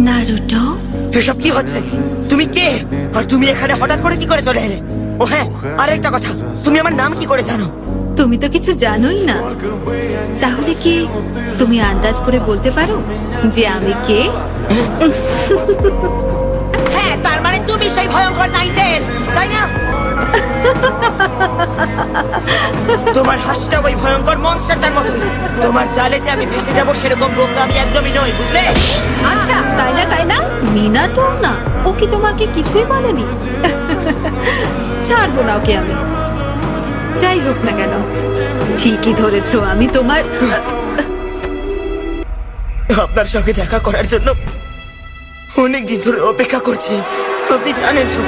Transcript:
Naruto, এসব কি হচ্ছে? তুমি কে? আর তুমি এখানে হঠাৎ করে কি করে চলে এলে? ও হ্যাঁ, আরেকটা কথা, তুমি আমার নাম কি করে জানো? তুমি তো কিছু জানোই না। তাহলে কি তুমি আন্দাজ করে বলতে পারো যে আমি কে? হ্যাঁ, তার মানে তুমি সেই ভয়ঙ্কর নাইটেল, তাই না? তোমার হাসিটা ওই ভয়ঙ্কর মনস্টারটার মতোই। তোমার জালে যে আমি ভেসে যাব সেরকম বোকা আমি একদমই নই, বুঝলে? আচ্ছা, তাই না তাই না? মিনাটো না, ও কি তোমাকে কিছুই বলেনি? ছাড়বো না ওকে আমি, যাই হোক না কেন। ঠিকই ধরেছো, আমি তোমার আপনার সঙ্গে দেখা করার জন্য অনেক দিন ধরে অপেক্ষা করছি, আপনি জানেন তো।